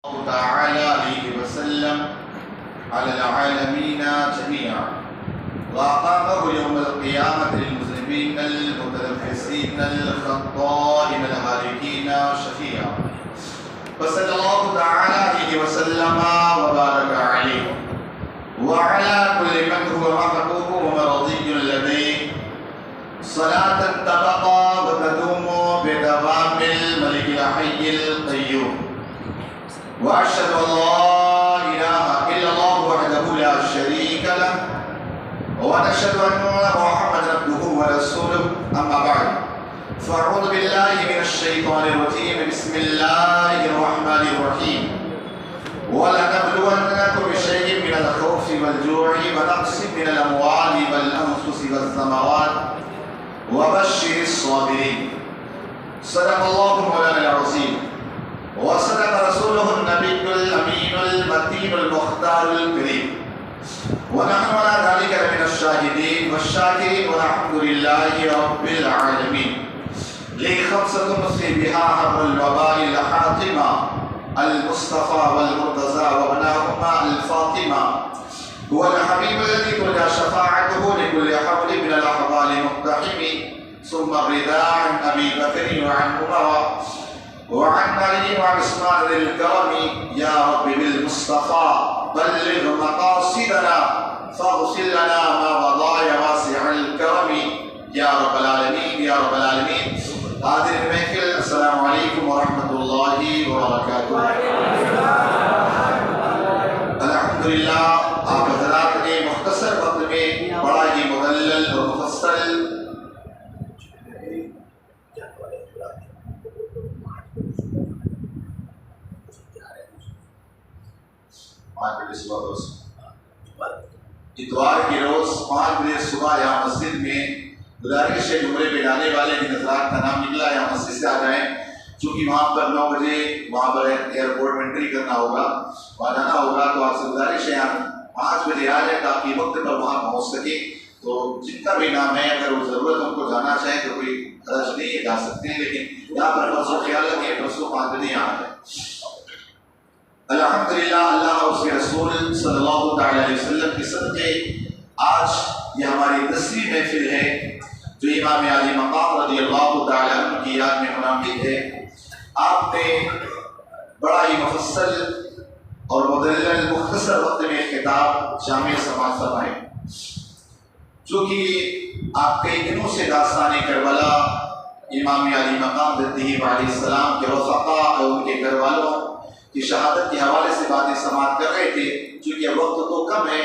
الله تعالى عليه وسلم على العالمين جميعا وأقامه يوم القيامة للمذنبين المتنفسين الخطائين الهالكين شفيعا وصلى الله تعالى عليه وسلم وبارك عليه وعلى كل من هو محبوب ومرضي لديه صلاة تبقى وتدوم بدوام الملك الحي القيوم وأشهد أن لا إله إلا الله وحده لا شريك له ونشهد أن محمدا عبده ورسوله أما بعد فأعوذ بالله من الشيطان الرجيم بسم الله الرحمن الرحيم ولنبلونكم بشيء من الخوف والجوع ونقص من الأموال والأنفس والثمرات وبشر الصابرين صدق الله مولانا العظيم وصدق رسوله النبي الأمين المتين المختار الكريم ونحن على ذلك من الشاهدين والشاكرين والحمد لله رب العالمين لي خمسة نصي بها حر الوباء الحاطمة المصطفى والمرتضى وابناهما الفاطمة هو الحبيب الذي ترجى شفاعته لكل حول من الأحوال مقتحم ثم الرضا عن أبي بكر وعن عمر وعن علي وعن عثمان ذي الكرم يا رب بالمصطفى بلغ مقاصدنا فاغفر لنا ما مضى يا واسع الكرم يا رب العالمين يا رب العالمين. حاضر محفل السلام علیکم ورحمۃ اللہ وبرکاتہ. الحمدللہ آپ حضرات نے مختصر وقت میں بڑا ہی مدلل اور مفصل اتوار کے روز 5 بجے صبح یہاں مسجد میں گزارش ہے جمعے پہ جانے والے جن حضرات کا نام نکلا یہاں مسجد سے آ جائیں، چونکہ وہاں پر 9 بجے وہاں پر ایئرپورٹ میں انٹری کرنا ہوگا، وہاں جانا ہوگا، تو آپ سے گزارش ہے یہاں 5 بجے آ جائیں تاکہ وقت پر وہاں پہنچ سکے. تو جن کا بھی نام ہے اگر وہ ضرورت ان کو جانا چاہیں تو کوئی حرج نہیں ہے، جا سکتے ہیں، لیکن یہاں پر پرسوں خیال رکھیں پرسوں 5 بجے یہاں آ جائیں. الحمدللہ اللہ اور اس کے رسول صلی اللہ تعالی علیہ وسلم کے صدقے آج یہ ہماری 10ویں محفل ہے جو امام علی مقام رضی اللہ تعالی عنہ کی یاد میں منعقد ہے. آپ نے بڑا ہی مفصل اور مدلل مختصر وقت میں خطاب جامع سماعت فرمائے، جو کہ آپ کئی دنوں سے داستان کربلا امام علی مقام رضی اللہ علیہ السلام کے رفقا اور ان کے گھر والوں کی شہادت کے حوالے سے باتیں سماعت کر رہے تھے. چونکہ وقت تو کم ہے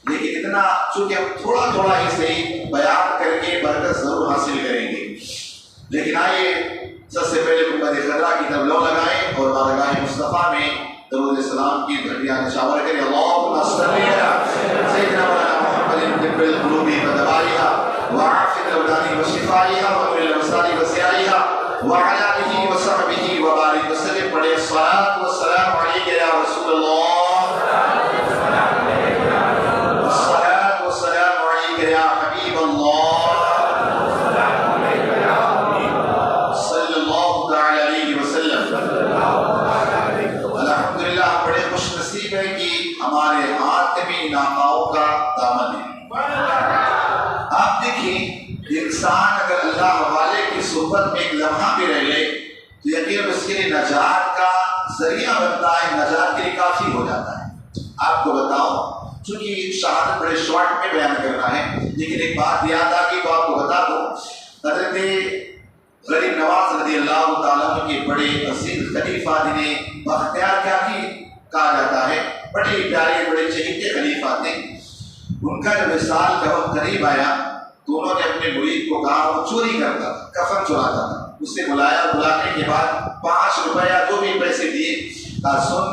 لیکن اتنا چونکہ ہم تھوڑا تھوڑا ہی صحیح بیان کر کے برکت ضرور حاصل کریں گے. لیکن آئیے سب سے پہلے گنبد خضرا کی طرف لو لگائیں اور بارگاہ مصطفیٰ میں درود السلام کی گھڑیاں نشاور کریں. اللہم صلی علی سیدنا مولانا محمد طب القلوب ودوائها وعافیة الابدان وشفائها ونور الابصار وضیائها وعلى آلہ وصحبہ وبارک وسلم. پڑھے الصلاۃ والسلام علیک یا رسول اللہ، الصلاۃ والسلام علیک یا حبیب اللہ صلی اللہ تعالی علیہ وسلم. الحمدللہ بڑے خوش نصیب ہیں کہ ہمارے ہاتھ میں ان آقاؤں کا دامن ہے. آپ دیکھیں انسان اگر اللہ والے کی صحبت میں ایک لمحہ بھی رہ لے تو یقیناً اس کے لیے نجات کا ذریعہ بنتا ہے، نجات کے لیے کافی ہو جاتا ہے. آپ کو بتاؤں چونکہ شہادت بڑے شارٹ میں بیان کرنا ہے لیکن ایک بات یاد آ گئی تو آپ کو بتا دوں. حضرت غریب نواز رضی اللہ تعالیٰ عنہ کے بڑے عزیز خلیفہ جنہیں بختیار کیا کی کہا جاتا ہے، بڑے پیارے بڑے چہیتے خلیفہ تھے. ان کا جب وصال کا وقت قریب آیا تو انہوں نے اپنے مرید کو کہا، وہ چوری کرتا تھا، کفن چراتا تھا، اسے بلایا. بلانے کے بعد 5 روپیہ جو بھی پیسے دیے، کہا سن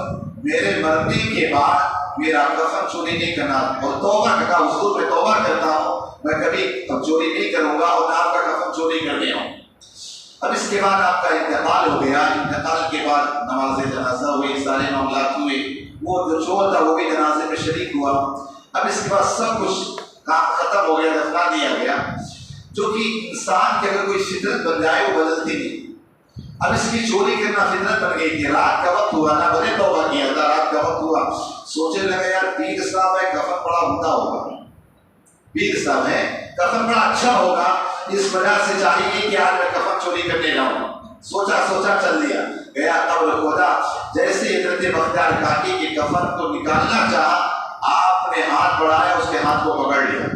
میرے مرنے کے بعد میرا کفن چوری نہیں کرنا، اور توبہ کا حضور میں توبہ کرتا ہوں میں کبھی چوری نہیں کروں گا اور نہ آپ کا کفن چوری کرنے ہوں. اب اس کے بعد آپ کا انتقال ہو گیا. انتقال کے بعد نماز جنازہ ہوئی، سارے معاملات ہوئے، وہ جو چور تھا وہ بھی جنازے میں شریک ہوا. اب اس کے بعد سب کچھ کام ختم ہو گیا، دفنا دیا گیا. جو کہ انسان کی اگر کوئی فطرت بن جائے وہ بدلتی نہیں. اب اس کی چوری کرنا فطرت بن گئی تھی. رات کا وقت ہوا نہ بنے توبہ کیا بڑا عمدہ ہوگا، پیر صاحب ہے، کفن بڑا اچھا ہوگا، اس وجہ سے چاہیے کہ آج میں کفن چوری کرنے جاؤں۔ سوچا چل دیا، گیا قبر کھودا، جیسے حضرت بختیار کاکی کے کفن کو نکالنا چاہا، آپ نے ہاتھ بڑھایا، اس کے ہاتھ کو پکڑ لیا۔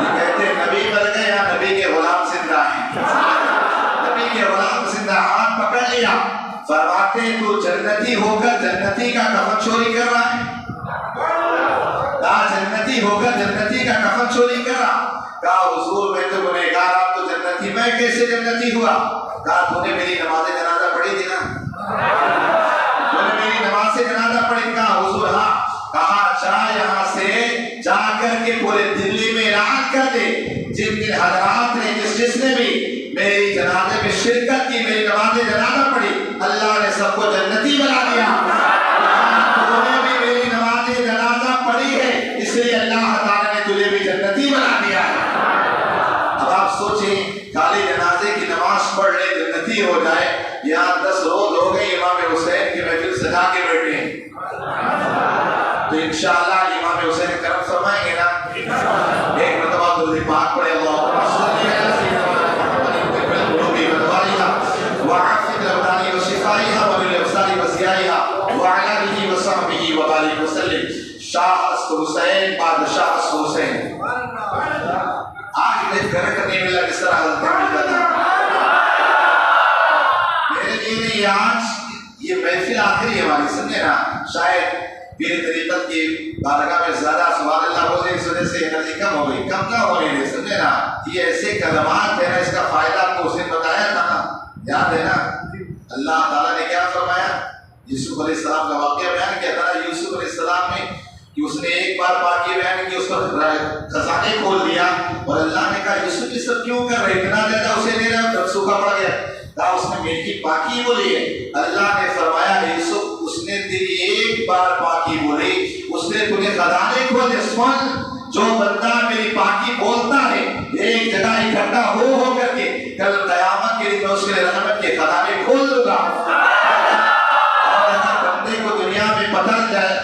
یہ کہتے نبی مر گئے یا نبی کے غلام زندہ ہیں؟ نبی کے غلام زندہ، ہاتھ پکڑ لیا، فرماتے تو جنتی ہو کر جنتی کا کفن چوری کر رہا ہے؟ کہا جنتی ہو کر جنتی کا کفن چوری کر رہا؟ کہا حضور میں تو گنہگار، آپ تو جنتی، میں کیسے جنتی ہوا؟ کہا تو نے میری نماز جنازہ پڑھی تھی نا، تو نے میری نماز جنازہ پڑھی؟ کہا حضور ہاں۔ کہا جا یہاں سے، جا کر کے پورے دلی میں اعلان کر دے، جن جن حضرات نے جس نے بھی میری جنازے میں شرکت کی، میری نماز جنازہ پڑھی، اللہ نے سب کو جنتی بنا دیا۔ تو نے بھی میری نماز جنازہ پڑھی ہے، اس لیے اللہ تعالیٰ نے تجھے بھی جنتی بنا دیا ہے۔ اب آپ سوچیں، کالے جنازے کی نماز پڑھ لے جنتی ہو جائے، یہاں 10 روز ہو گئے امام حسین کی محفل سجا کے بیٹھے ہیں، تو انشاءاللہ امام حسین کرم فرمائیں گے نا؟ ایک مرتبہ درود پاک پڑھے، اللہم صلی علی سیدنا محمد بالقلوب والوالدہ وعافیت الابدان وشفائها وللابصار وضیائها وعلی آلہ وصحبہ وبارک وسلم۔ شاہ است حسین، بادشاہ است حسین۔ آج دیکھ کر کرنے میں لگ اس طرح حضرت ملتا تھا میرے لیے نہیں، آج یہ محفل آخری ہماری، سمجھے نا؟ شاید پیر طریقت کی بارگاہ میں زیادہ سبحان اللہ بولے، اس وجہ سے انرجی کم ہو گئی، کم نہ ہونے دے، سمجھے نا؟ یہ ایسے کلمات ہیں نا، اس کا فائدہ آپ کو اس نے بتایا تھا نا، یاد ہے نا؟ اللہ تعالیٰ نے کیا فرمایا؟ یوسف علیہ السلام کا واقعہ بیان کیا تھا نا، یوسف علیہ السلام نے کہ اس نے ایک بار پاکی بیان کی، اس پر خزانے کھول دیا، اور اللہ نے کہا یوسف یہ سب کیوں کر رہے، اتنا زیادہ اسے دے رہا، جب سوکھا پڑ گیا، کہا اس نے میری پاکی بولی ہے۔ اللہ نے فرمایا یوسف اس نے تیری ایک بار پاکی بولی، اس نے تجھے خزانے کھولے۔ سن، جو بندہ میری پاکی بولتا ہے، ایک جگہ اکٹھا ہو کر کے کل قیامت کے دن میں اس کے رحمت کے خزانے کھول دوں گا۔ اور اگر بندے کو دنیا میں پتہ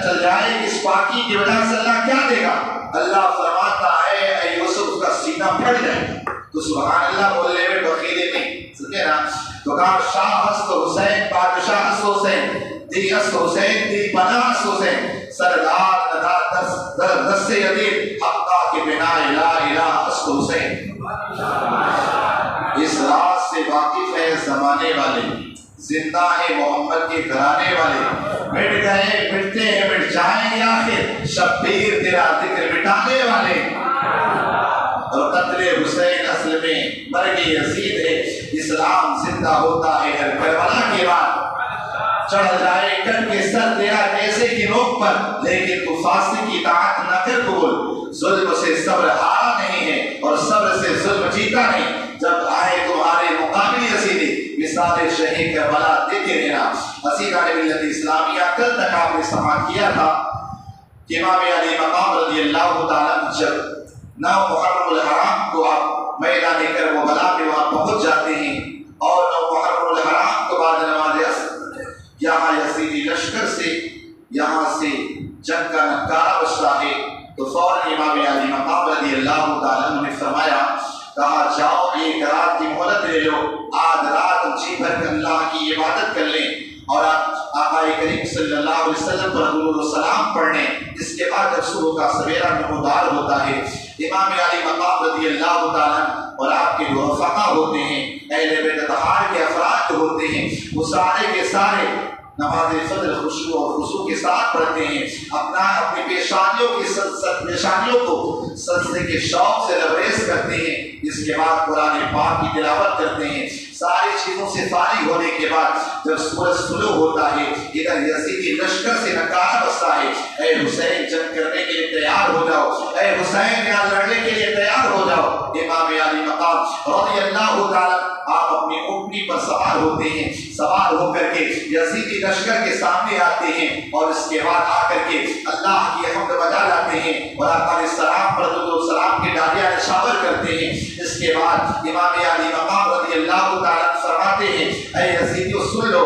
چل جائے کہ اس پاکی کی وجہ سے اللہ کیا دے گا، اللہ فرماتا ہے اے یوسف کا سینہ پھٹ جائے، تو سبحان اللہ بولنے میں بخیلی نہیں، سمجھے نا؟ تو کہا شاہ ہست حسین، بادشاہ ہست حسین، دی ہست حسین، دی پناہ ہست حسین، سردار ندار دست یدید حقا کے بنا الہ الہ ہست حسین۔ اس راز سے واقف ہے زمانے والے، زندہ ہے محمد کے گھرانے والے، مٹ گئے مٹتے ہیں مٹ جائیں گے آخر، شبیر تیرا ذکر مٹانے والے۔ اور قتل حسین اصل میں مرگ یزید ہے، اسلام زندہ ہوتا ہے ہر کربلا کے بعد۔ چڑھ جائے کٹ کے سر تیرا کیسے کی نوک پر، لیکن تو فاسق کی اطاعت نہ کر قبول، ظلم سے صبر ہارا نہیں ہے اور صبر سے ظلم جیتا نہیں۔ جب آئے تمہارے مقابل یزیدی، مثال شہید کربلا دیتے رہنا۔ عزیزان ملت اسلامیہ، کل تک آپ نے سماعت کیا تھا کہ امام علی مقام رضی اللہ تعالیٰ جب 9 محرم الحرام کو آپ میدان کربلا میں وہاں پہنچ جاتے ہیں، اور 9 محرم الحرام کو بعد نماز عصر یہاں یزیدی لشکر سے یہاں سے جنگ کا نکارہ بچتا ہے، تو فوراً امام علی مقام رضی اللہ تعالیٰ نے فرمایا، کہا جاؤ ایک رات کی مہلت لے لو، آج رات جی بھر کر اللہ کی عبادت کر لیں اور آقا کریم صلی اللہ علیہ وسلم پر درود و سلام پڑھنے۔ اس کے بعد جب صبح کا سویرا نمودار ہوتا ہے، امام علی مقام رضی اللہ تعالیٰ اور آپ کے جو رفقا ہوتے ہیں، اہل بیت اطہار کے افراد ہوتے ہیں، وہ سارے کے سارے نماز فجر خشوع اور خضوع کے ساتھ پڑھتے ہیں، اپنی پیشانیوں کو سجدے کے شوق سے لبریز کرتے ہیں۔ اس کے بعد قرآن پاک کی تلاوت کرتے ہیں۔ ساری چیزوں سے فارغ ہونے کے بعد جب سورج طلوع ہوتا ہے، ادھر یزیدی لشکر سے نکارہ بجتا ہے، اے حسین جنگ کرنے کے لیے تیار ہو جاؤ، اے حسین یہاں لڑنے کے لیے تیار ہو جاؤ۔ امام علی مقام رضی اللہ تعالیٰ آپ اپنی اونٹنی پر سوار ہوتے ہیں، سوار ہو کر کے یزیدی لشکر کے سامنے آتے ہیں، اور اس کے بعد آ کر کے اللہ کی حمد بجا لاتے ہیں اور آقا علیہ السلام پر درود و سلام کی ڈالیاں نشاور کرتے ہیں۔ اس کے بعد امام علی مقام رضی اللہ تعالیٰ فرماتے ہیں، اے یزیدیو سن لو،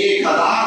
1000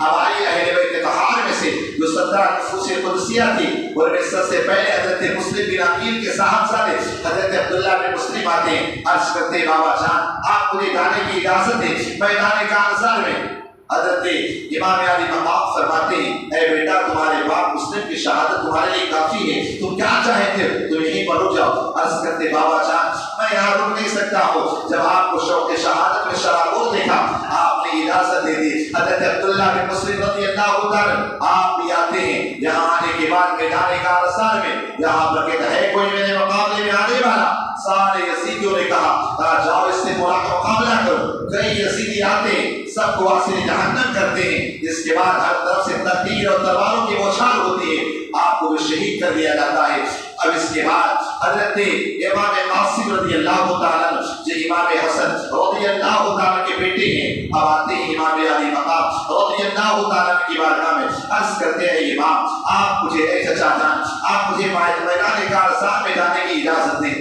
ہماری اہل بیت طہار میں سے جو 17 نفوس قدسیہ تھی ان میں سب سے پہلے حضرت مسلم بن عقیل کے صاحبزادے حضرت عبداللہ بن مسلم آتے ہیں۔ عرض کرتے ہیں بابا جان آپ مجھے جانے کی اجازت دیں میدان کارزار میں۔ حضرت امام علی مقام فرماتے ہیں اے بیٹا تمہارے باپ مسلم کی شہادت تمہارے لیے کافی ہے، تم کیا چاہتے ہو تم یہیں پر رک جاؤ۔ عرض کرتے بابا جان میں یہاں رک نہیں سکتا ہوں، جب آپ کو شوق شہادت میں شرابور دیکھا آپ نے اجازت دے دی۔ حضرت عبداللہ بن مسلم رضی اللہ عنہ آپ بھی آتے ہیں، یہاں آنے کے بعد میدان کارزار میں یہاں پر کہتا ہے کوئی میرے مقابلے میں آنے والا؟ سارے یزیدیوں نے کہا جاؤ اس سے مقابلہ کرو۔ کئی یزیدی آتے ہیں سب کو واسطے جہنم کرتے ہیں، اس کے بعد ہر طرف سے تکبیر اور تلواروں کی بوچھار ہوتی ہے، آپ کو شہید کر دیا جاتا ہے۔ اب اس کے بعد حضرت امام قاسم رضی اللہ تعالیٰ جو امام حسن رضی اللہ تعالیٰ کے بیٹے ہیں اب آتے ہیں امام علی مقام رضی اللہ تعالیٰ کی بارگاہ میں۔ عرض کرتے ہیں امام آپ مجھے اے چچا جان آپ مجھے میدان کارزار میں جانے کی اجازت دیں۔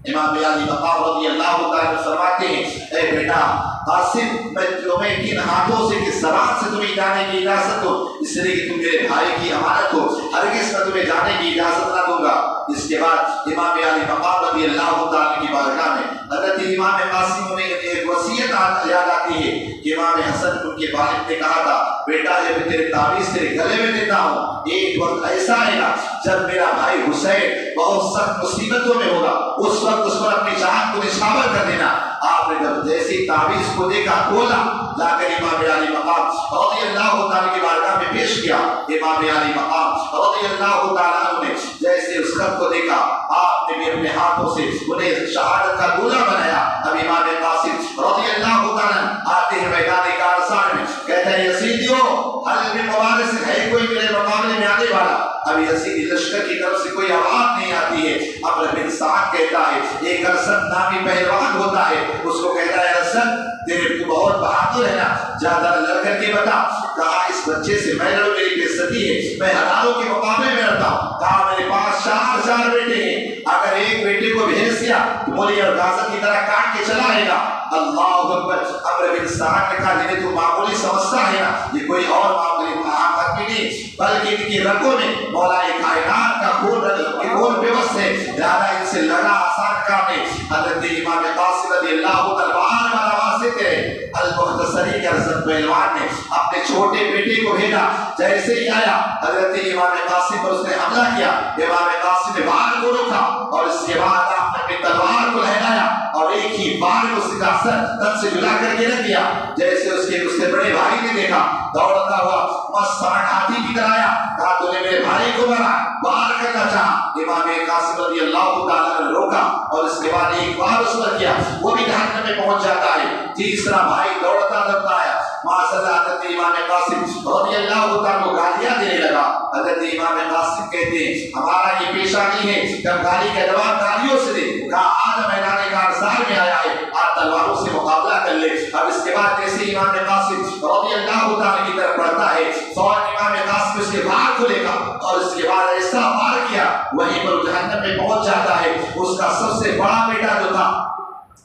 امام علی مقام رضی اللہ تعالیٰ فرماتے ہیں اے بیٹا قاسم میں تمہیں کن ہاتھوں سے کس زبان سے تمہیں جانے کی اجازت دوں، اس لیے کہ تم میرے بھائی کی امانت ہو، ہرگز میں تمہیں جانے کی اجازت نہ دوں گا۔ اس کے بعد امام علی مقام رضی اللہ تعالیٰ کی بارگاہ میں حضرت امام قاسم نے ایک وصیت یاد آتی ہے کہ امام حسن ان کے والد نے کہا تھا بیٹا یہ میں تیرے تعویذ تیرے گلے میں دیتا ہوں، ایک وقت ایسا آئے گا جب میرا بھائی حسین بہت سخت مصیبتوں میں ہوگا، اس وقت اس پر اپنی جان کو نچھاور کر دینا۔ آپ نے جب جیسی تعویذ کو دیکھا کھولا لا کر امام علی مقام رضی اللہ تعالیٰ کی بارگاہ میں پیش کیا۔ امام علی مقام رضی اللہ تعالیٰ نے جیسے اس خط کو دیکھا آپ نے بھی اپنے ہاتھوں سے انہیں شہادت کا گولا بنایا۔ اب امام قاسم رضی اللہ تعالیٰ آتے ہیں میدان کارزار میں، کہتے ہیں یزیدیوں حل میں مبارز ہے کوئی میرے مقابلے میں آنے والا؟ اب یزیدی لشکر کی طرف سے کوئی آواز نہیں آتی ہے۔ عمرو بن سعد کہتا ہے ایک ارسد نامی پہلوان ہوتا ہے، اس کو کہتا ہے ارسد تیرے تو بہت بہادر ہے نا، زیادہ لڑ کر کے بتا۔ کہا اس بچے سے میں لڑوں میری بے عزتی ہے، میں ہزاروں کے مقابلے میں لڑتا ہوں۔ کہا میرے پاس 4 بیٹے ہیں، اگر ایک بیٹے کو بھیج دیا تو مولی اور غازہ کی طرح کاٹ کے چلا آئے گا۔ اللہ اکبر۔ عمرو بن سعد نے کہا جنہیں تو معمولی سمجھتا ہے نا، یہ کوئی اور معمولی عام آدمی نہیں بلکہ ان کی رگوں میں مولا کائنات کا خون پیوست ہے، لہذا ان سے لڑنا آسان کام نہیں۔ حضرت امام قاسم رضی اللہ تلوار والا واسطے ہے المختصری کے حضرت پہلوان نے اپنے چھوٹے بیٹے کو بھیجا، جیسے ہی آیا حضرت امام قاسم پر اس نے حملہ کیا۔ امام قاسم نے وار کو روکا اور اس کے بعد آپ نے اپنی تلوار کو لہرایا اور ایک ہی وار کو اس کا سر تن سے جلا کر کے رکھ دیا۔ جیسے اس کے بڑے بھائی نے دیکھا دوڑتا ہوا مسان ہاتھی کی طرح آیا، کہا تو نے میرے بھائی کو مارا، وار کرنا چاہا۔ امام قاسم رضی اللہ تعالیٰ نے روکا اور اس کے بعد ایک وار اس پر کیا، وہ بھی جہنم میں پہنچ جاتا ہے۔ تیسرا بھائی دوڑتا دوڑتا آیا، معاذ حضرت امام قاسم رضی اللہ تعالیٰ کو گالیاں دینے لگا۔ حضرت امام قاسم کہتے ہیں ہمارا یہ پیشہ نہیں ہے کہ ہم گالی کا جواب گالیوں سے دیں۔ کہا آج میدان کارزار میں آیا ہے، آج تلواروں سے مقابلہ کر لے۔ اب اس کے بعد جیسے امام قاسم رضی اللہ تعالیٰ کی طرف بڑھتا ہے فوراً امام قاسم اس کے وار کو لے گا اور اس کے بعد ایسا وار کیا وہیں پر جہنم میں پہنچ جاتا ہے۔ اس کا سب سے بڑا بیٹا جو تھا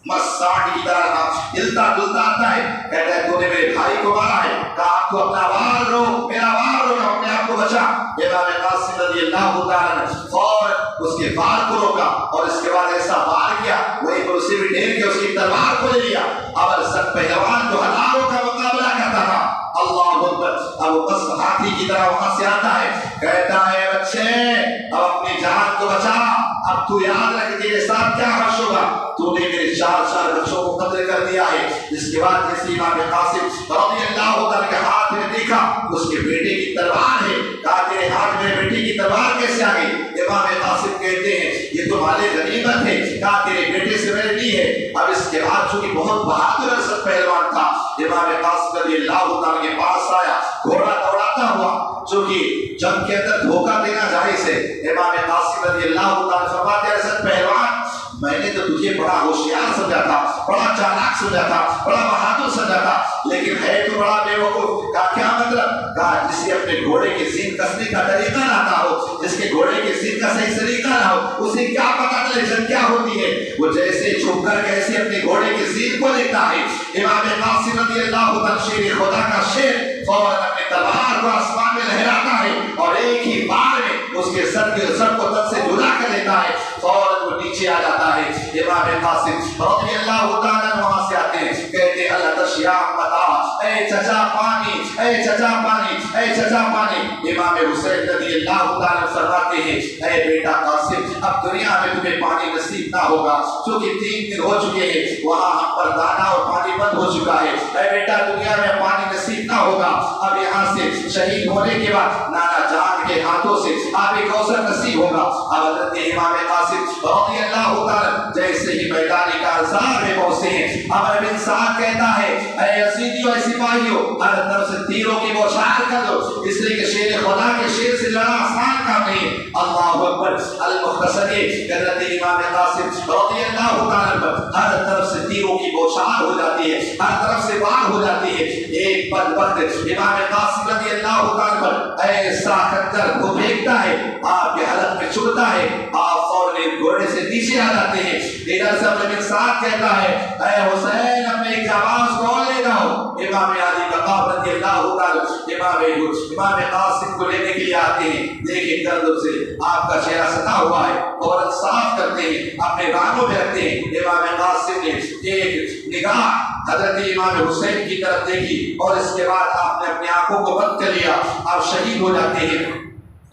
مساٹ کی طرح ہلتا ڈلتا آتا ہے، کہتا ہے تو نے میرے بھائی کو مارا ہے، کہا آپ کو اپنا وار رو، میرا وار رو، اپنے آپ کو بچا۔ امام قاسم رضی اللہ تعالیٰ نے فوراً اس کے وار کو روکا اور اس کے بعد ایسا وار کیا وہیں پر اسے بھی ڈھیر کے اس کی تلوار کو لے لیا۔ اب سب پہلوان جو ہزاروں کا مقابلہ کرتا تھا اللہ اکبر، اب بس ہاتھی کی طرح وہاں سے آتا ہے، کہتا ہے بچے اب اپنی جان کو بچا، اب تو یاد رکھ تیرے ساتھ کیا حش ہوگا، تو نے میرے 4 بچوں کو قتل کر دیا ہے۔ اس کے بعد جیسے امام قاسم رضی اللہ تعالیٰ کے ہاتھ میں دیکھا اس کے بیٹے کی تلوار ہے، کہا تیرے ہاتھ میں بیٹے کی تلوار کیسے آ گئی؟ امام قاسم کہتے ہیں یہ تو مال غنیمت ہے، کہا تیرے بیٹے سے میرے نہیں ہے۔ اب اس کے بعد چونکہ بہت بہادر ارسد پہلوان تھا، امام قاسم رضی اللہ تعالیٰ کے پاس آیا گھوڑا دوڑاتا ہوا، چونکہ جنگ کے اندر دھوکہ دینا جائز ہے۔ امام قاسم رضی اللہ تعالیٰ فرماتے ہیں ارسد پہلوان میں نے تو تجھے بڑا ہوشیار سمجھا تھا، بڑا چالاک سمجھا تھا، بڑا بہادر سمجھا تھا، لیکن ہے تو بڑا بے وقوف۔ کہا کیا مطلب؟ کہا جسے اپنے گھوڑے کے سین کسنے کا طریقہ نہ آتا ہو، جس کے گھوڑے کے سین کا صحیح طریقہ نہ ہو، اسے کیا پتا چلے جنگ کیا ہوتی ہے؟ وہ جیسے چھپ کر کیسے اپنے گھوڑے کے سین کو دیکھتا ہے۔ امام قاسم رضی اللہ عنہ شیر خدا کا شیر فوراً اپنے تلوار کو آسمان میں لہراتا ہے اور ایک ہی بار میں اس کے سر کو تن سے جدا کر دیتا ہے، فوراً وہ نیچے آ جاتا ہے۔ امام قاسم رضی اللہ تعالیٰ وہاں سے آتے ہیں، کہتے اللہ تشیاء متا، اے چچا پانی، اے چچا پانی، اے چچا پانی۔ امام حسین رضی اللہ تعالیٰ فرماتے ہیں اے بیٹا قاسم، اب دنیا میں تمہیں پانی نصیب نہ ہوگا، چونکہ 3 دن ہو چکے ہیں، وہاں ہم پر دانا اور پانی بند ہو چکا ہے۔ اے بیٹا دنیا میں پانی نصیب نہ ہوگا، اب یہاں سے شہید ہونے کے بعد نانا جان کے ہاتھوں سے آب کوثر نصیب ہوگا۔ اب حضرت امام قاسم رضی اللہ تعالیٰ جیسے ہی میدان کارزار میں پہنچے ہیں، عمرو بن سعد کہتا ہے اے یزیدیو، اے سپاہیوں، ہر طرف سے تیروں کی بوچھار کر دو، اس لیے کہ شیر خدا کے شیر سے لڑنا آسان کام نہیں۔ اللہ اکبر۔ المختصر حضرت امام قاسم رضی اللہ تعالیٰ پر ہر طرف سے تیروں کی بوچھار ہو جاتی ہے، ہر طرف سے وار ہو جاتی ہے۔ ایک بدبخت امام قاسم رضی اللہ تعالیٰ پر ایسا خنجر کو پھینکتا ہے، آپ کے حلق میں چبھتا ہے، آپ فوراً گھوڑے سے نیچے آ جاتے ہیں۔ ادھر سے عمرو بن سعد کہتا ہے اے حسین، اپنے ایک آواز کو لے جاؤ۔ امام علی مقام رضی اللہ تعالیٰ امام قاسم کو لینے کے لیے آتے ہیں، دیکھیں گردوں سے آپ کا چہرہ ستا ہوا ہے، فوراً صاف کرتے ہیں، اپنے رانوں میں رکھتے ہیں۔ امام قاسم نے ایک نگاہ حضرت امام حسین کی طرف دیکھی اور اس کے بعد آپ نے اپنی آنکھوں کو بند کر لیا، آپ شہید ہو جاتے ہیں۔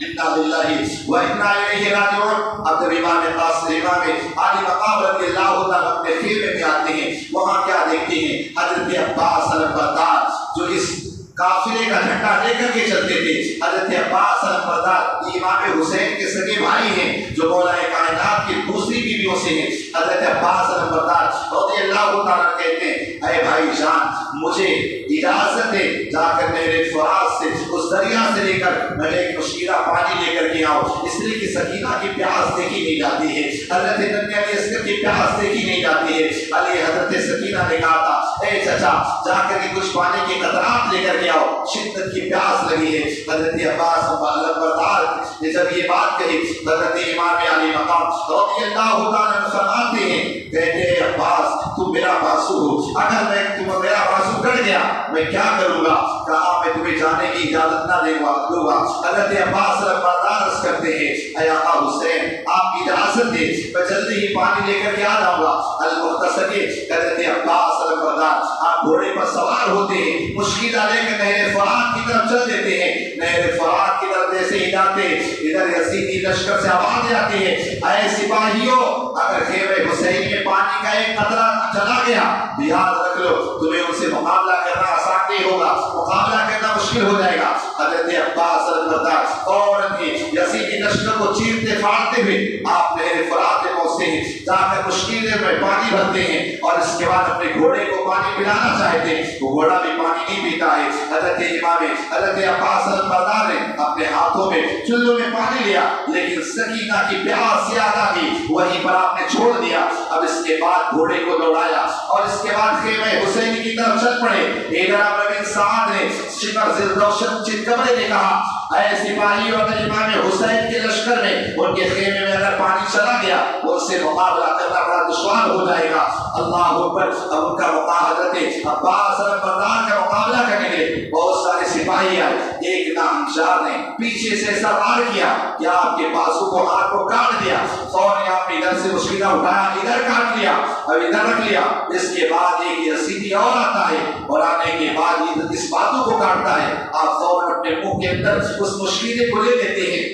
انا للہ و انا الیہ راجعون۔ اب جب امام قاسم امام علی مقام رضی اللہ تعالیٰ اپنے خیمے میں آتے ہیں، وہاں کیا دیکھتے ہیں؟ حضرت عباس علمبردار جو اس قافلے کا جھنڈا لے کر کے چلتے تھے۔ حضرت عباس علمبردار امام حسین کے سگے بھائی ہیں جو مولا کائنات کی دوسری بیویوں سے ہیں۔ حضرت عباس علمبردار رضی اللہ تعالیٰ کہتے ہیں اے بھائی جان، مجھے اجازت دے جا کر میرے فرات سے اس دریا سے لے کر میں ایک مشکلہ پانی لے کر کے آؤں، اس لیے کہ سکینہ کی پیاس دیکھی نہیں جاتی ہے، حضرت ننی علی اصغر کی پیاس دیکھی نہیں جاتی ہے۔ علی حضرت سکینہ نے کہا تھا اے چچا جا کر کے کچھ پانی کے قطرات لے کر کے آؤ، شدت کی پیاس لگی ہے۔ حضرت عباس علمبردار نے جب یہ بات کہی، حضرت امام علی مقام رضی اللہ تعالیٰ فرماتے ہیں کہتے ہیں عباس تم میرا بازو ہو، اگر تم میرا بازو کٹ گیا میں کیا کروں گا؟ کہا میں تمہیں جانے کی اجازت نہ دوں گا۔ حضرت عباس علمبردار عرض کرتے ہیں اے آقا حسین آپ کی اجازت دے، میں جلدی ہی پانی لے کر کے آ جاؤں گا۔ المختصر حضرت عباس علمبردار آپ گھوڑے پر سوار ہوتے ہیں، مشکلہ لے کر نہر فرات کی طرف چل دیتے ہیں۔ نہر فرات کی طرف جیسے ہی جاتے ادھر یزیدی لشکر سے آواز آتی ہے اے سپاہیوں، اگر خیمہ حسین میں پانی کا ایک قطرہ چلا گیا یاد رکھ لو تمہیں ان سے مقابلہ کرنا آسان نہیں ہوگا، مقابلہ کرنا مشکل ہو جائے گا۔ حضرت عباس علمبردار فوراً ہی یزیدی لشکر کو چیرتے پھاڑتے ہوئے آپ نہر فرات میں پہنچتے ہیں، جا کر مشکل میں پانی بھرتے ہیں اور اس کے بعد اپنے گھوڑے کو پانی پلانا چاہتے ہیں، وہ گھوڑا بھی پانی نہیں پیتا ہے۔ حضرت عباس علمبردار نے اپنے ہاتھوں میں چلوں میں پانی لیا، لیکن سکینہ کی پیاس یاد آ گئی، وہیں پر آپ نے چھوڑ دیا۔ اب اس کے بعد گھوڑے کو دوڑایا اور اس کے بعد خیمہ حسین کی طرف چل پڑے۔ ادھر عمرو بن سعد نے شمر ذوالروشن چتکبرے نے کہا اے سپاہی اور امام حسین کے لشکر میں ان کے خیمے میں اگر پانی چلا گیا ان سے مقابلہ کرنا بڑا دشوار ہو جائے گا۔ اللہ اکبر۔ اب ان کا حضرت عباس علمبردار کا مقابلہ کرنے کے لیے بہت سارے سپاہی آئے، ایک نامدار نے پیچھے سے ایسا وار کیا کہ آپ کے بازو کو ہاتھ کو کاٹ دیا، فوراً آپ نے ادھر سے مشکلہ اٹھایا ادھر کاٹ لیا اور ادھر رکھ لیا۔ اس کے بعد ایک یزیدی اور آتا ہے اور آنے کے بعد اس بازو کو کاٹتا ہے، آپ فوراً اپنے منہ کے اندر اس مشکلے کو لے لیتے ہیں۔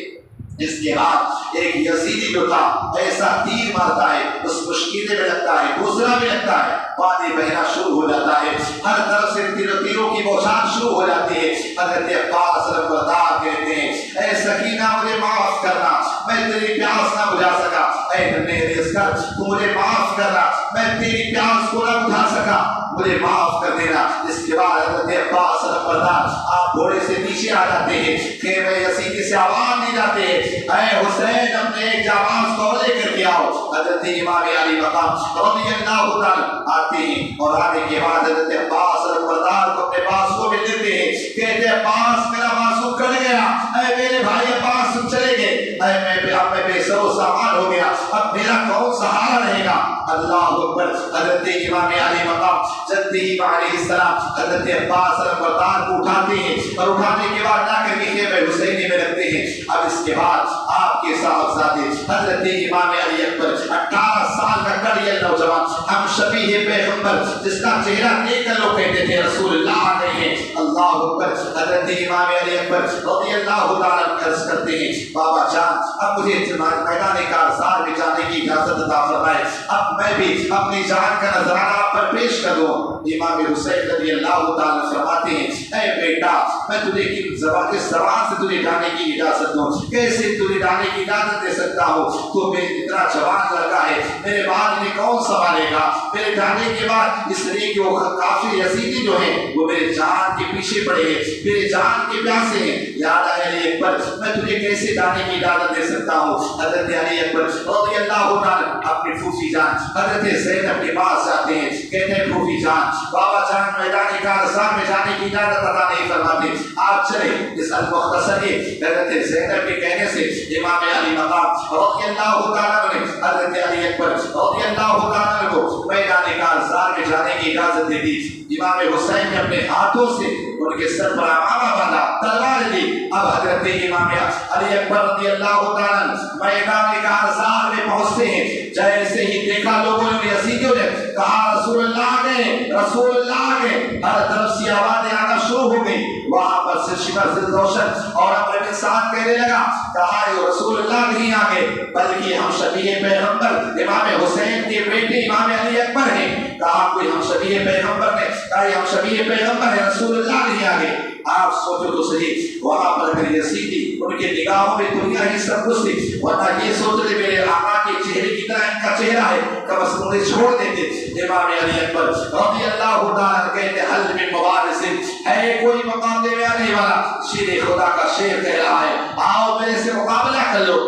اس کے بعد ایک یزیدی جو تھا ایسا تیر مارتا ہے، اس مشکلے میں لگتا ہے، دوسرا بھی لگتا ہے، پانی بہنا شروع ہو جاتا ہے، ہر طرف سے تیروں کی بوچھار شروع ہو جاتی ہے۔ حضرت عباس علمبردار کہتے ہیں اے سکینہ مجھے معاف کرنا، میں تیری پیاس نہ بجھا سکا، اے ننھے کر تو مجھے معاف کرنا، میں تیری پیاس کو نہ بجھا سکا، مجھے معاف کر دینا۔ اس کے بعد حضرت عباس علمبردار آپ گھوڑے سے نیچے آ جاتے ہیں، خیمہ یزیدی سے آواز دی جاتے ہیں، اے حسین اپنے ایک جانباز کو لے کر کے آؤ۔ حضرت امام علی مقام رضی اللہ تعالیٰ آتے ہیں اور آنے کے بعد حضرت عباس علمبردار کو اپنے پاس کو مل لیتے ہیں، کہتے ہیں عباس میرا معصوم کٹ گیا، اے میرے بھائی عباس تم چلے گئے، اے میں بے سر و سامان ہو گیا، اب میرا کون سہارا رہے گا؟ اللہ اکبر۔ حضرت امام علی مقام جلدی ہی علیہ السلام حضرت عباس علمبردار کو اٹھاتے ہیں اور اٹھانے کے بعد لا کر کے خیمہ حسینی میں رکھتے ہیں۔ اب اس کے بعد آپ کے صاحبزادے حضرت امام علی اکبر 18 سال کا کڑیل نوجوان ہم شبیہ پیغمبر جس کا چہرہ دیکھ کر لوگ کہتے تھے رسول اللہ آ گئے ہیں، اللہ اکبر۔ حضرت امام علی اکبر رضی اللہ تعالیٰ عرض کرتے ہیں بابا جان اب مجھے میدان کارزار میں جانے کی اجازت عطا فرمائے، اب میں بھی اپنی جان کا نذرانہ آپ پر پیش کر دوں۔ امام حسین رضی اللہ تعالیٰ فرماتے ہیں اے بیٹا میں تجھے کس زبان سے تجھے جانے کی اجازت دوں، کیسے تجھے جانے کی اجازت دے سکتا ہوں؟ تو میں اتنا جوان لڑکا ہے، میرے بعد انہیں کون سنبھالے گا؟ میرے جانے کے بعد اس لیے کہ وہ کافی یزیدی جو ہیں وہ میرے جان کے پیچھے پڑے ہیں، میرے جان کے پیاسے ہیں، یاد آئے علی اکبر میں تجھے کیسے جانے کی اجازت دے سکتا ہوں؟ حضرت علی اکبر رضی اللہ تعالیٰ اپنی پھوپھی جان حضرت زینب کے پاس جاتے ہیں، کہتے ہیں پھوپھی جان بابا جان میدان کارزار میں جانے کی اجازت عطا نہیں فرماتے، آپ چلے۔ اس المختصر حضرت زینب کے کہنے سے امام علی مقام رضی اللہ تعالیٰ نے حضرت علی اکبر رضی اللہ تعالیٰ کو میدان کارزار میں جانے کی اجازت دے دی۔ امام حسین نے اپنے ہاتھوں سے ان کے سر پر عمامہ باندھا، تلوار دی۔ اب حضرت امام علی اکبر رضی اللہ تعالیٰ میدان کارزار میں پہنچتے ہیں، جیسے ہی دیکھا لوگوں نے یزیدیوں نے کہا رسول اللہ گئے، رسول اللہ گئے، ہر طرف سے آوازیں آنا شروع ہو گئی۔ وہاں پر سرشمہ روشن اور اپنے ساتھ کہنے لگا کہا یہ رسول اللہ نہیں آگے بلکہ ہم شبیہ پیغمبر امام حسین کے بیٹے امام علی اکبر ہیں، کہا کوئی ہم شبیہ پیغمبر نے کہا ہم شبیہ پیغمبر ہیں، رسول اللہ نہیں آگے۔ آپ سوچو تو صحیح وہاں پر اگر یزیدی ان کے نگاہوں میں دنیا ہی سب کچھ تھی، ورنہ یہ سوچتے میرے آقا کے چہرے کی طرح ان کا چہرہ ہے کم از کم انہیں چھوڑ دیتے۔ امام علی اکبر رضی اللہ تعالیٰ کہتے حل من مبارز ہے کوئی مقام دے آنے والا، شیر خدا کا شیر کہہ رہا ہے آؤ میرے سے مقابلہ کر لو۔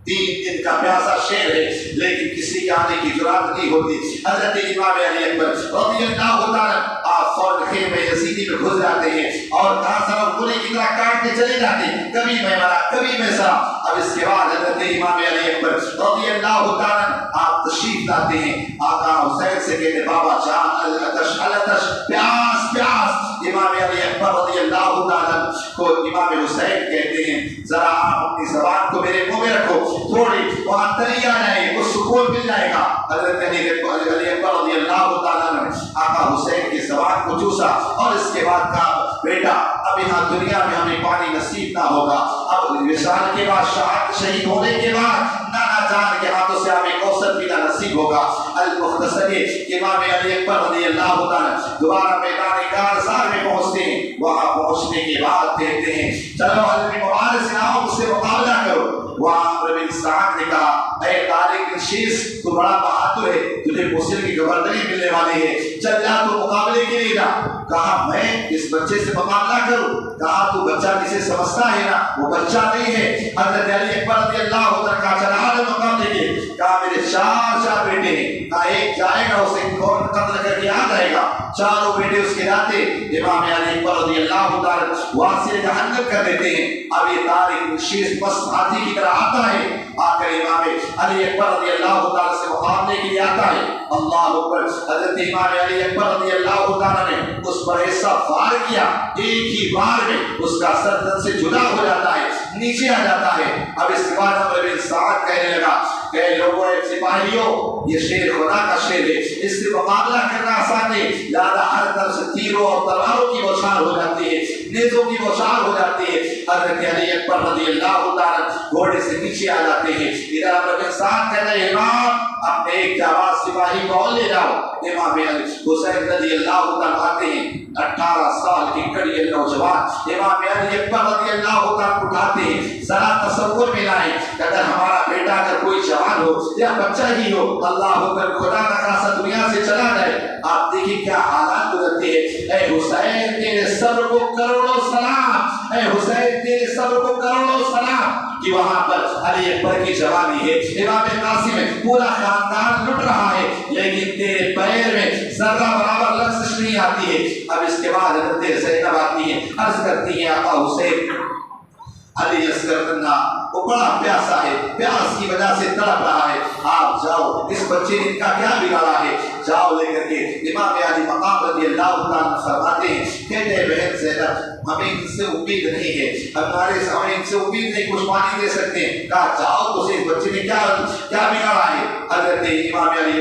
3 دن کا پیاسا شیر ہے لیکن کسی کے آنے کی جرات نہیں ہوتی۔ حضرت امام علی اکبر رضی اللہ تعالیٰ آپ فوراً خیمہ یزیدی میں گھس جاتے ہیں اور گھاس گلے کی طرح کاٹتے چلے جاتے ہیں، کبھی میں مرا کبھی میں سرا۔ اب اس کے بعد حضرت امام علی اکبر رضی اللہ تعالیٰ آپ تشریف لاتے ہیں، آقا حسین سے کہتے بابا جان العطش العطش پیاس پیاس۔ امام علی اکبر رضی اللہ تعالیٰ کو امام حسین کہتے ہیں ذرا آپ اپنی زبان کو میرے منہ میں رکھو، تھوڑی وہاں تری آ جائے گی، اس سکون مل جائے گا۔ حضرت علی اکبر رضی اللہ تعالیٰ نے آقا حسین کی زبان کو چوسا اور اس کے بعد کہا بیٹا اب یہاں دنیا میں ہمیں پانی نصیب نہ ہوگا، اب وصال کے بعد شہید ہونے کے بعد نانا جان کے ہاتھوں سے ہمیں کوثر پینا نصیب ہوگا۔ المختصر امام علی اکبر رضی اللہ تعالیٰ دوبارہ میدان کارزار میں پہنچتے ہیں، وہاں پہنچنے کے بعد کہتے ہیں چلو حلم مبارز سے آؤ مجھ سے مقابلہ کرو۔ وہاں ربی سعد نے کہا اے طارق بن شیس تو بڑا بہادر ہے، تجھے موصل کی گورنری ملنے والی ہے، چل جا تو مقابلے کے لیے جا۔ کہا میں اس بچے سے مقابلہ کروں؟ کہا تو بچہ جسے سمجھتا ہے نا وہ بچہ نہیں ہے۔ حضرت علی اکبر رضی اللہ عنہ کا چلا دے مقابلے کے، کہا میرے 4 بیٹے ہیں، کہا ایک جائے گا اسے کون قتل کر کے آ جائے گا، 4 بیٹے اس کے ناتے امام علی اکبر رضی اللہ تعالی واسع جہنم کر دیتے ہیں۔ اب یہ طارق بن شیس بس ہاتھی کی طرح آتا ہے، آ کر امام علی اکبر رضی اللہ تعالی سے مقابلے کے لیے آتا ہے۔ اللہ اکبر، حضرت امام علی اکبر رضی اللہ تعالی نے اس پر ایسا وار کیا ایک ہی وار میں اس کا سر تن سے جدا ہو جاتا ہے، نیچے آ جاتا ہے۔ اب اس کے بعد عمر بن سعد کہنے لگا کہ لوگوں سپاہیوں یہ شیر خدا کا شیر ہے، اس سے مقابلہ کرنا آسان ہے، لہذا ہر طرف سے تیروں اور تلواروں کی بوچھار ہو جاتی ہے، نیزوں کی بوچھار ہو جاتی ہے۔ حضرت علی اکبر رضی اللہ تعالی گھوڑے سے نیچے آ جاتے ہیں۔ ادھر عمر بن سعد کہتے ہیں امام اپنے ایک جانباز سپاہی کو اور لے جاؤ۔ امام حسین رضی اللہ تعالی آتے ہیں، 18 سال کی کڑی نوجوان امام علی اکبر رضی اللہ تعالی اٹھاتے ہیں۔ ذرا تصور میں لائیں کہ اگر ہمارا بیٹا اگر کوئی جوان بیمار ہو یا بچہ ہی ہو، اللہ اکبر، خدا نہ خاصہ دنیا سے چلا جائے، آپ دیکھیں کیا حالات گزرتے ہیں۔ اے حسین تیرے صبر کو کروڑوں سلام، اے حسین تیرے صبر کو کروڑوں سلام، کہ وہاں پر علی اکبر کی جوانی ہے، امام قاسم ہے، پورا خاندان لٹ رہا ہے، لیکن تیرے پیر میں ذرہ برابر لغزش نہیں آتی ہے۔ اب اس کے بعد حضرت زینب آتی ہے، عرض کرتی ہیں آقا حسین، علی اصغر کرنا وہ بڑا پیاسا ہے، پیاس کی وجہ سے تڑپ رہا ہے، آپ جاؤ، اس بچے نے ان کا کیا بگاڑا ہے، جاؤ لے کر کے۔ امام علی مقام رضی اللہ تعالیٰ فرماتے ہیں، کہتے ہیں بہن زینب ہمیں ان سے امید نہیں ہے، ہمیں ان سے امید نہیں، کچھ پانی دے سکتے ہیں۔ کہا جاؤ تو اس بچے نے کیا بگاڑا ہے۔ حضرت امام علی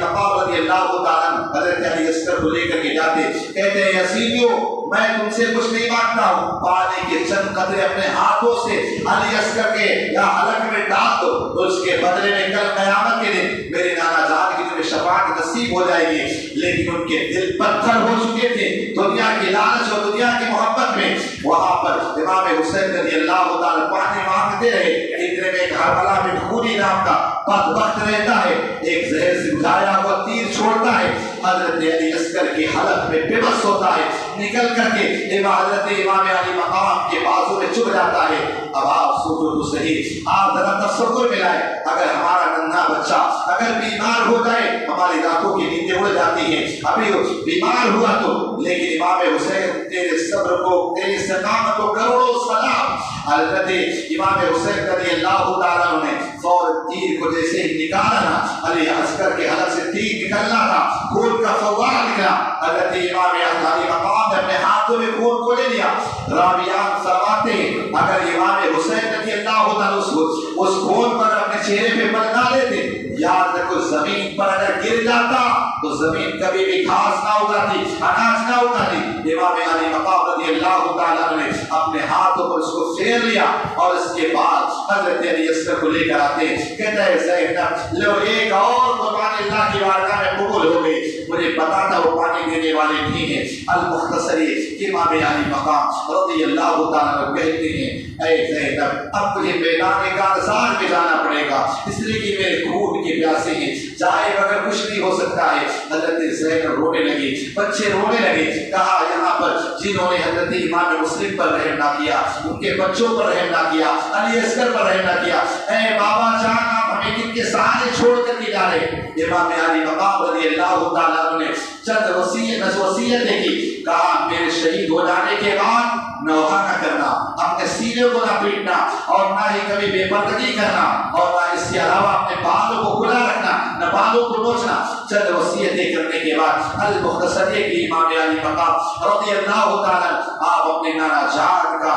مقام رضی اللہ تعالیٰ حضرت علی اصغر کو لے کر کے جاتے، کہتے ہیں یزیدیو میں تم سے کچھ نہیں مانگتا ہوں، پانی کے چند قطرے اپنے ہاتھوں سے علی اصغر کے یا حلق میں ڈال دو، تو اس کے بدلے میں کل قیامت کے دن میرے نانا جان کی تمہیں شفاعت نصیب ہو جائے گی۔ لیکن ان کے دل پتھر ہو چکے تھے دنیا کی لالچ اور دنیا کی محبت میں۔ وہاں پر امام حسین رضی اللہ تعالیٰ پانی مانگتے رہے، اتنے میں کربلا میں خونی نام کا بدبخت رہتا ہے، ایک زہر سے بجھایا ہوا تیر چھوڑتا ہے، حضرت علی اصغر کے حلق میں بے بس ہوتا ہے، نکل کر کے حضرت امام علی مقام کے بازو میں چبھ جاتا ہے۔ اب آپ سوچو تو صحیح، آپ ذرا تصور میں لائے، اگر ہمارا ننھا بچہ اگر بیمار ہو جائے، ہماری راتوں کی نیندیں اڑ جاتی ہیں، ابھی بیمار ہوا تو، لیکن امام حسین تیرے صبر کو، تیرے استقامت کو کروڑوں سلام۔ حضرت امام حسین رضی اللہ تعالیٰ نے فوراً تیر کو جیسے ہی نکالا نا، علی اصغر کے حلق سے تیر نکلنا تھا، خون کا فوارہ نکلا، حضرت امام علی مقام نے اپنے ہاتھوں میں خون کو لے لیا۔ راویان فرماتے ہیں اگر امام حسین رضی اللہ تعالیٰ اس خون پر اپنے چہرے پہ مل نہ لیتے، یاد رکھو زمین پر اگر گر جاتا تو زمین کبھی بھی گھاس نہ اگاتی، اناج نہ اگاتی۔ امام علی مقام رضی اللہ تعالیٰ نے اپنے ہاتھوں پر اس کو پھیر لیا، اور اس کے بعد حضرت علی اصغر کو لے کر آتے ہیں، کہتا ہے زینب لو ایک اور قربانی اللہ کی بارگاہ میں قبول ہو گئی، مجھے پتا تھا وہ پانی دینے والے نہیں ہیں۔ المختصری امام علی مقام رضی اللہ تعالیٰ کہتے ہیں اے زینب اب تجھے میدان کارزار میں جانا پڑے گا، اس لیے کہ میرے خون کے پیاسے ہیں، جائے بغیر کچھ نہیں ہو سکتا ہے۔ حضرت زینب رونے لگی، بچے رونے لگے، کہا یہاں پر جنہوں نے حضرت امام مسلم پر رحم نہ کیا، ان کے بچوں پر رحم نہ کیا، علی اصغر پر رحم نہ کیا، اے بابا جان آپ ہمیں کن کے سہارے چھوڑ کر کے جا رہے۔ امام علی مقام رضی اللہ تعالیٰ نے چند وصیتیں کی، کہا میرے شہید ہو جانے کے بعد نوحہ نہ کرنا، اپنے سینے کو نہ پیٹنا، اور نہ ہی کبھی بے پردگی کرنا، اور نہ اس کے علاوہ اپنے بالوں کو کھلا رکھنا، نہ بالوں کو نوچنا۔ چند وصیتیں کرنے کے بعد المختصر کی امام علی مقام رضی اللہ تعالیٰ آپ اپنے نانا جان کا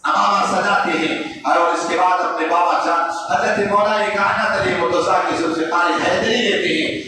امامہ سجاتے ہیں، اور اس کے بعد اپنے بابا جان حضرت مولا کائنات علی مرتضیٰ کی ذوالفقار حیدری لیتے ہیں،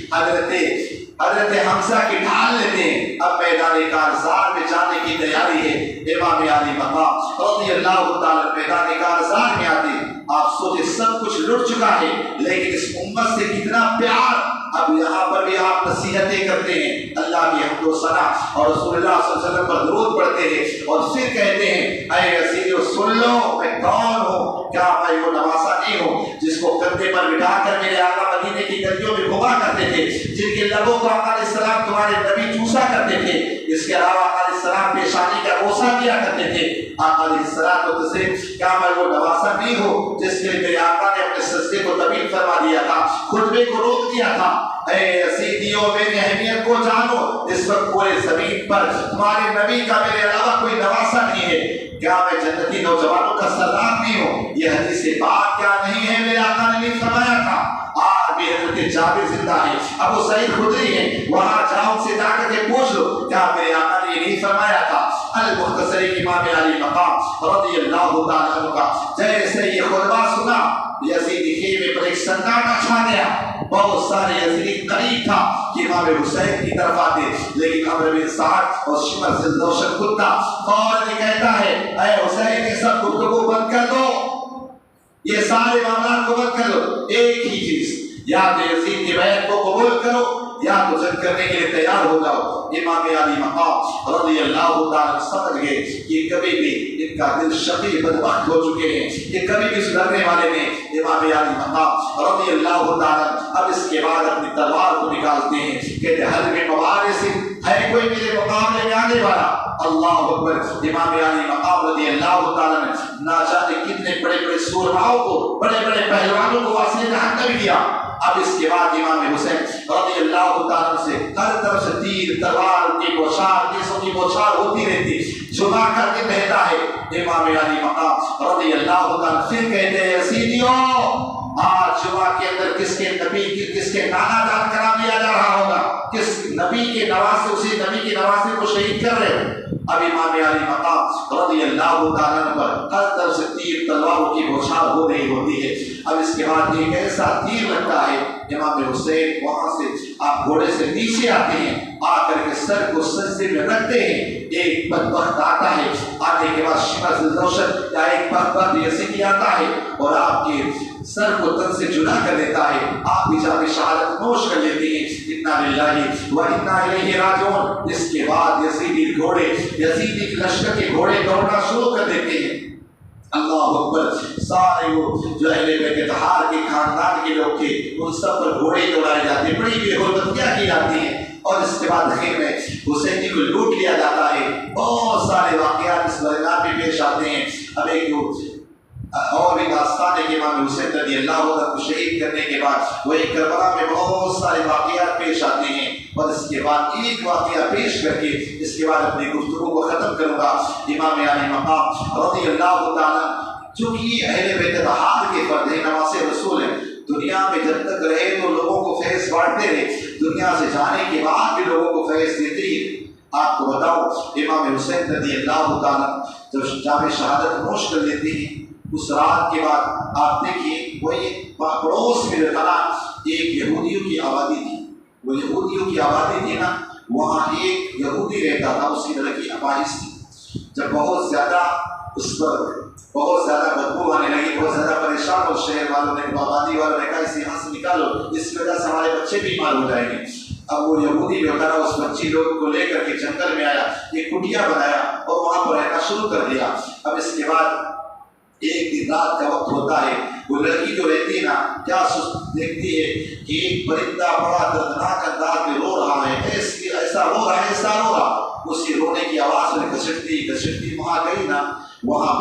حضرت حمزہ کی ڈھال لیتے ہیں۔ اب میدان کارزار میں جانے کی تیاری ہے، امام علی مقام رضی اللہ تعالیٰ میدان کارزار میں آتے ہیں۔ آپ سوچیں سب کچھ لٹ چکا ہے، لیکن اس امت سے کتنا پیار، اب یہاں پر بھی آپ نصیحتیں کرتے ہیں، اللہ کی حمد و ثنا اور رسول اللہ صلی اللہ علیہ وسلم پر درود پڑھتے ہیں، اور پھر کہتے ہیں اے یزیدیو سن لو میں کون ہوں، کیا میں وہ نواسا نہیں ہوں جس کو کندھے پر بٹھا کر میرے آقا مدینے کی گلیوں میں گھما کرتے تھے، جن کے لبوں کو آقا علیہ السلام تمہارے نبی چوسا کرتے تھے، اس کے علاوہ آقا علیہ السلام پیشانی کا بوسہ کیا کرتے تھے۔ آقا علیہ السلام کیا میں وہ نواسا نہیں ہوں جس کے میرے آقا نے اپنے سجدے کو طویل فرما دیا تھا، خطبے کو روک دیا تھا۔ اے یزیدیو میری اہمیت کو جانو، اس وقت پورے زمین پر تمہارے نبی کا میرے علاوہ کوئی نواسا نہیں ہے، کیا میں جنتی نوجوانوں کا سردار نہیں ہوں؟ یہ حدیث پاک کیا نہیں ہے میرے آقا نے نہیں فرمایا تھا؟ آج بھی حضرت جابر زندہ ہے، ابو سعید خدری ہے، وہاں جاؤ سے جا کر کے پوچھ لو کیا میرے آقا نے یہ نہیں فرمایا تھا؟ المختصر امام علی مقام رضی اللہ تعالیٰ عنہ کا جیسے یہ خطبہ سنا، یزیدی خیمے پر ایک سناٹا چھا گیا، بہت سارے یزیدی قریب تھا کہ امام حسین کی طرف آتے، لیکن عمرو بن سعد اور شمر سے روشن کتا فوراً یہ کہتا ہے اے حسین یہ سب گفتگو بند کر دو، یہ سارے معاملات کو بند کر دو، ایک ہی چیز یا تو یزید کی بیعت کو قبول کرو یا تو جنگ کرنے کے لیے تیار ہو جاؤ۔ امام علی مقام رضی اللہ تعالیٰ سمجھ گئے کہ کبھی بھی ان کا دل شقی بدبخت ہو چکے ہیں، کہ کبھی بھی سدھرنے والے نہیں۔ امام علی مقام رضی اللہ تعالیٰ اب اس کے بعد اپنی تلوار کو نکالتے ہیں، کہتے ہیں حل میں مبارس ہے کوئی میرے مقابلے میں آنے والا؟ اللہ اکبر۔ امام علی مقام رضی اللہ تعالیٰ نے نہ جانے کتنے بڑے بڑے سورماؤں کو، بڑے بڑے پہلوانوں کو واسطے جہاں کر دیا۔ اب اس کے بعد امام حسین رضی اللہ تعالیٰ سے ہر طرف سے تیر تلوار کی بوچھار، تیزوں کی بوچھار ہوتی رہتی، جھکا کر کے کہتا ہے امام علی مقام رضی اللہ تعالیٰ، پھر کہتے ہیں یزیدیوں آج جمعہ کے اندر کس کے نبی کی، کس کے نانا جان کا نام لیا جا رہا ہوگا، کس نبی کے نواسے، اسی نبی کے نواسے کو شہید کر رہے ہو۔ اب امام علی مقام رضی اللہ تعالیٰ پر ہر طرف سے تیر تلواروں کی بوچھار ہو رہی ہوتی ہے۔ اب اس کے بعد ایک ایسا تیر لگتا ہے، امام حسین وہاں سے آپ گھوڑے سے نیچے آتے ہیں، آ کر کے سر کو سجدے میں رکھتے ہیں۔ ایک بدبخت آتا ہے، آنے کے بعد شمس روشن یا ایک بدبخت یزیدی آتا ہے اور آپ کے سر کو تن سے جدا کر دیتا ہے، آپ بھی جا کے شہادت نوش کر لیتے ہیں۔ انا للہ و انا الیہ راجعون۔ اس کے بعد یزیدی گھوڑے، یزیدی لشکر کے گھوڑے دوڑنا شروع کر دیتے ہیں۔ اللہ اکبر۔ سارے وہ جو اہل بیت طہار کے خاندان کے لوگ تھے ان سب پر گھوڑے دوڑائے جاتے ہیں، بڑی بے حرمتیاں کی جاتی ہیں، اور اس کے بعد خیر میں حسینی کو لوٹ لیا جاتا ہے۔ بہت سارے واقعات اس درمیان میں پیش آتے ہیں۔ اب ایک اور بھی داستان ہے کہ امام حسین رضی اللہ عنہ کو شہید کرنے کے بعد وہی کربلا میں بہت سارے واقعات پیش آتے ہیں، اور اس کے بعد ایک واقعہ پیش کر کے اس کے بعد اپنی گفتگو کو ختم کروں گا۔ امام علی مقام رضی اللہ تعالیٰ چونکہ اہل بیت طہار کے فرد ہیں، نواسے رسول ہیں، دنیا میں جب تک رہے تو لوگوں کو فیض بانٹتے رہے، دنیا سے جانے کے بعد بھی لوگوں کو فیض دیتے ہی۔ آپ کو بتاؤ امام حسین رضی اللہ تعالیٰ جب جام شہادت نوش کر لیتے ہیں، اس رات کے بعد آپ دیکھیے وہی پڑوس میں رہتا نا، ایک یہودیوں کی آبادی تھی، وہ یہودیوں کی آبادی تھی نا، وہاں ایک یہودی رہتا تھا، اس کی لڑکی اپاہج تھی۔ جب بہت زیادہ اس پر بہت زیادہ بدبو آنے لگی، بہت زیادہ پریشان ہو، شہر والوں نے، آبادی والوں نے کہا اسے یہاں سے نکالو، اس کی وجہ سے ہمارے بچے بیمار ہو جائیں گے۔ اب وہ یہودی جو تھا اس بچی لوگ کو لے کر کے جنگل میں آیا، ایک کٹیا بنایا اور وہاں پر رہنا شروع کر دیا۔ اب اس کے بعد ایک دن رات کا وقت ہوتا ہے، وہ لڑکی جو رہتی ہے نا کیا دیکھتی ہے کہ ایک پرندہ بڑا دردناک انداز میں رو رہا ہے، ایسا رو رہا ہے، ایسا رو رہا۔ اس کی رونے کی آواز میں گھسٹتی وہاں گئی نا، وہاں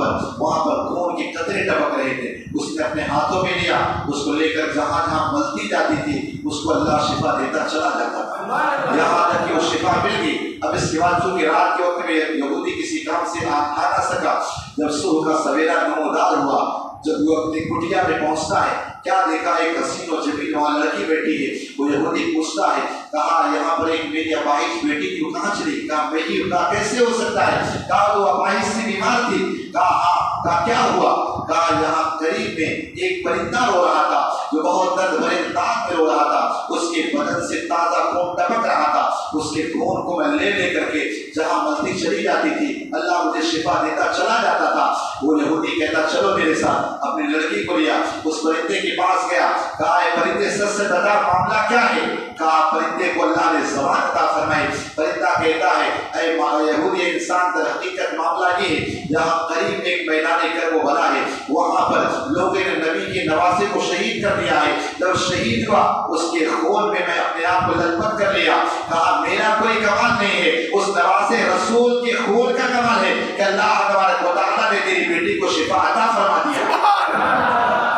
پر خون کے قطرے ٹپک رہے تھے، اس نے اپنے ہاتھوں میں لیا، اس کو لے کر جہاں جہاں ملتی جاتی تھی اس کو اللہ شفا دیتا چلا جاتا تھا، یہاں تک کہ وہ شفا مل گئی۔ اب اس کے بعد چونکہ رات کے وقت میں یہودی کسی کام سے آ نہ سکا، جب صبح کا سویرا نمودار ہوا، جب وہ اپنی کٹیا میں پہنچتا ہے، کیا دیکھا ایک حسین و جمیل وہاں لڑکی بیٹھی ہے۔ وہ یہودی پوچھتا ہے، کہا یہاں پر ایک میری اپاہج بیٹی تھی، وہ کہاں چلی؟ کہا میری، کہا کیسے ہو سکتا ہے؟ کہا وہ اپاہج سے بیمار تھی۔ کہا ہاں۔ کہا کیا ہوا؟ کہا یہاں قریب میں ایک پرندہ رو رہا تھا جو بہت درد بھرے انداز میں رو رہا تھا، اس کے بدن سے تازہ خون ٹپک رہا تھا، اس کے خون کو میں لے کر کے جہاں ملتی چلی جاتی تھی اللہ مجھے شفا دیتا چلا جاتا تھا۔ وہ یہودی کہتا چلو میرے ساتھ، اپنی لڑکی کو لیا، اس پرندے کے پاس گیا، کہا اے پرندے سچ سے بتا معاملہ کیا ہے؟ کہا پرندے کو اللہ نے زبان عطا فرمائی۔ پرندہ کہتا ہے اے یہودی انسان در حقیقت معاملہ یہ ہے، یہاں قریب ایک میدان کربلا ہے، وہاں پر لوگوں نے نبی کے نواسے کو شہید کر دیا ہے، جب شہید ہوا اس کے خون میں میں اپنے آپ کو لطمت کر لیا۔ کہا میرا کوئی کمال نہیں ہے، اس نواسے رسول کے خون کا کمال ہے کہ اللہ تبارک و تعالیٰ نے تیری بیٹی کو شفا عطا فرما دیا۔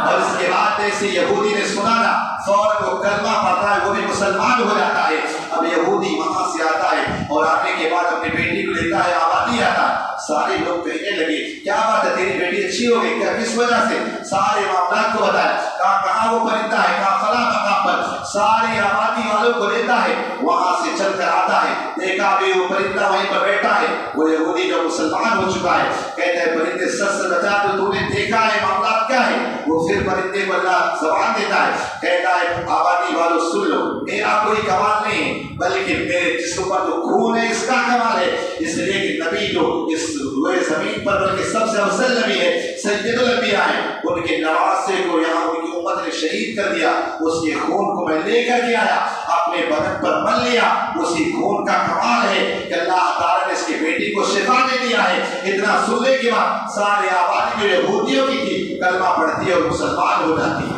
اور اس کے بعد ایسے یہودی نے سنا نا، فوراً وہ کلمہ پڑھتا ہے، وہ بھی مسلمان ہو جاتا ہے۔ اب یہودی وہاں سے آتا ہے اور آنے کے بعد اپنی بیٹی کو لیتا ہے، آبادی آتا ہے۔ سارے لوگ کہنے لگے کیا بات ہے تیری بیٹی اچھی ہو گئی کیا، کس وجہ سے؟ سارے معاملات کو بتایا۔ کہاں وہ پرندہ ہے؟ کہاں فلاں مقام پر۔ ساری آبادی والوں کو لیتا ہے، وہاں سے چل کر آتا ہے، دیکھا بھی وہ پرندہ وہیں پر بیٹھا ہے۔ وہ یہودی جو مسلمان ہو چکا ہے کہتے ہیں پرندے سچ سے بتا تو نے دیکھا ہے معاملات کیا ہے؟ وہ پھر پرندے کو اللہ زبان دیتا ہے، کہتا ہے آبادی والوں سن لو، میرا کوئی کمال نہیں ہے بلکہ میرے جسم پر جو خون ہے اس کا کمال ہے، اس لیے کہ نبی جو اس روئے زمین پر بلکہ سب سے افضل نبی ہے، سید الانبیاء ہیں، ان کے نواسے کو یہاں ان کی امت نے شہید کر دیا، اس کے خون کو میں لے کر کے آیا، اپنے اپنے بدن پر مل لیا، اسی خون کا کمال ہے کہ اللہ تعالیٰ نے اس کی بیٹی کو شفا دے دیا ہے۔ اتنا سننے کے بعد سارے آبادی جو یہودیوں کی تھی کلمہ پڑھتی ہے اور مسلمان ہو جاتی ہے۔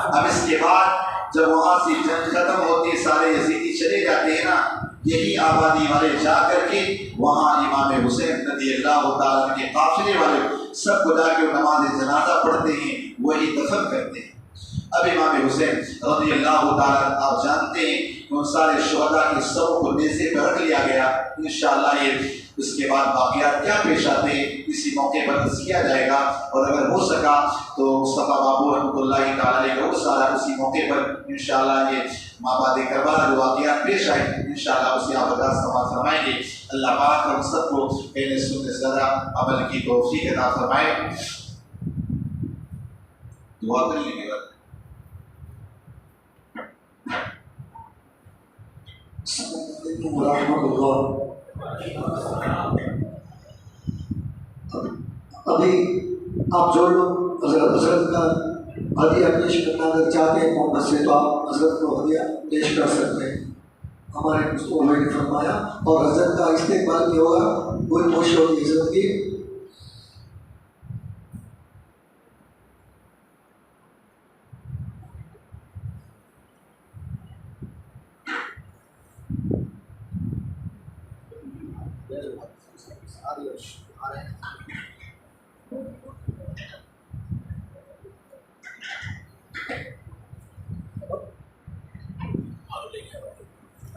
اب اس کے بعد جب وہاں سے جنگ ختم ہوتی ہے، سارے یزیدی چلے جاتے ہیں نا، یہی آبادی والے جا کر کے وہاں امام حسین رضی اللہ تعالیٰ کے قافلے والے سب کو جا کے نماز جنازہ پڑھتے ہیں، وہی دفن کرتے ہیں۔ اب امام حسین رضی اللہ تعالیٰ آپ جانتے ہیں کہ ان سارے شہداء کے سب کو نیزے پہ رکھ لیا گیا۔ انشاءاللہ یہ اس کے بعد واقعات کیا پیش آتے ہیں اسی موقع پر عرض کیا جائے گا، اور اگر ہو سکا تو مصطفیٰ بابو رحمۃ اللہ تعالیٰ علیہ کا سارا اسی موقع پر انشاءاللہ یہ مابعد کربلا جو واقعات پیش آئے انشاءاللہ اسی آپ کا سماعت فرمائیں گے۔ اللہ پاک ہم سب کو اہل سنت زیادہ عمل کی توفیق عطا فرمائے۔ دعا کر لیں گے۔ السلام علیکم ورحمۃ اللہ۔ ابھی آپ جو لوگ حضرت کا ہدیہ پیش کرنا اگر چاہتے ہیں محبت سے تو آپ حضرت کو ہدیہ پیش کر سکتے ہیں۔ ہمارے مصطفیٰ نے فرمایا، اور حضرت کا استقبال بھی ہوگا، کوئی خوش ہوگی حضرت کی۔ آ رہے ہیں